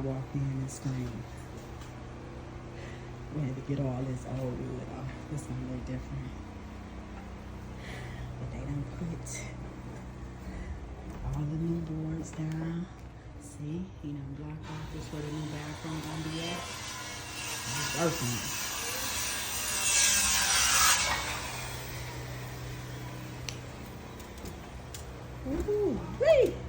walked in and screamed. We had to get all this old wood off. This one look different. But they done put all the new boards down. See, he done blocked off this where the new bathroom gonna be at. He's working it. Woo-hoo, wait!